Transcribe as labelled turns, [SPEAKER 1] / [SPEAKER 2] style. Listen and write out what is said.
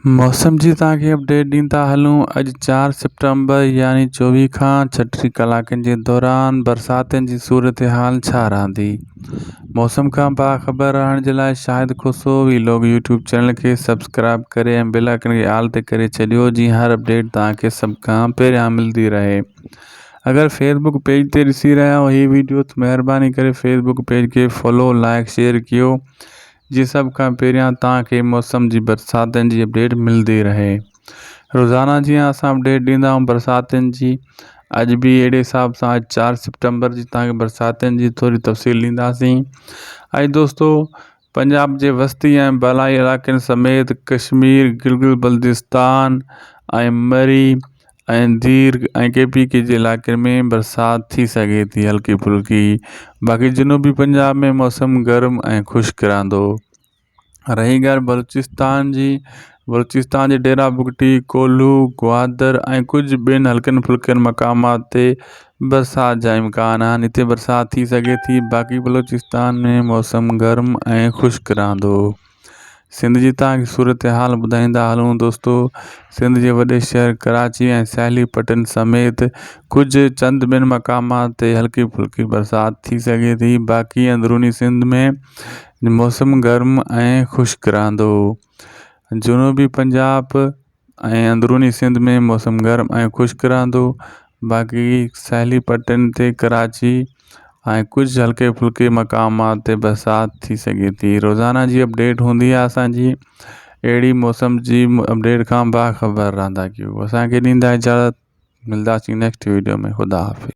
[SPEAKER 1] मौसम जी तव्हांखे अपडेट ॾींदा हलूं। अॼु 4 सितंबर यानी 24 खां 36 कलाकनि जे दौरान बरसातनि जी सूरत हाल छा रहंदी। मौसम खां बाख़बर रहण जे लाइ शाहिद खुसो वीलॉग यूट्यूब चैनल खे सब्सक्राइब करे ऐं बेल आइकन खे ऑल ते करे छॾियो, जीअं हर अपडेट तव्हांखे सभ खां पहिरियां मिलंदी रहे। अगर फेसबुक पेज ते ॾिसी रहिया हो हीअ वीडियो तो महिरबानी करे फेसबुक पेज के फॉलो लाइक शेयर कयो, जी सभ खां पहिरियां तव्हांखे मौसम जी बरसातनि जी अपडेट मिलती रहे। रोज़ाना जीअं असां अपडेट ॾींदा आहियूं बरसातनि जी, अॼु भी अहिड़े हिसाब सां 4 सितंबर जी तव्हांखे बरसातनि जी थोरी तफ़सील ॾींदासीं। ऐं दोस्तों, पंजाब जे वस्ती ऐं बलाई इलाइक़नि समेत कश्मीर, गिलगित बल्तिस्तान ऐं मरी ऐं दीर ऐं KPK जे इलाइक़नि में बरसात थी सघे थी हल्की फुल्की। बाक़ी जनूबी पंजाब में मौसम गर्म ऐं खुश्क रहंदो। रही ॻाल्हि बलूचिस्तान जी, बलूचिस्तान जे डेरा बुगटी, कोल्लू, ग्वादर ऐं कुछ ॿियनि हल्कनि फुल्कनि मक़ामात ते बरसात जा इम्कान आहिनि, हिते बरसात थी सघे थी। बाक़ी बलूचिस्तान में मौसम गर्म ऐं खुश्क रहंदो। सिंध जी तव्हांखे सूरत हाल ॿुधाईंदा हलूं दोस्तों। सिंध जे वॾे शहर कराची ऐं सैली पटन समेत कुछ चंद ॿियनि मक़ामात ते हल्की फुल्की बरसात थी सघे थी। बाक़ी अंदरूनी सिंध में मौसम गर्म ऐं खुश्क रहंदो। जनूबी पंजाब ऐं अंदरूनी सिंध में मौसम गर्म ऐं खुश्क रहंदो। बाक़ी सैली पटन ते कराची ऐं कुछ हल्के फुल्के मक़ामात ते बरसात थी सघे थी। रोज़ाना जी अपडेट हूंदी आहे असांजी, अहिड़ी मौसम जी अपडेट खां बाख़बर रहंदा कयो। असांखे ॾींदा इजाज़त, मिलंदासीं नेक्स्ट वीडियो में। ख़ुदा हाफ़िज़।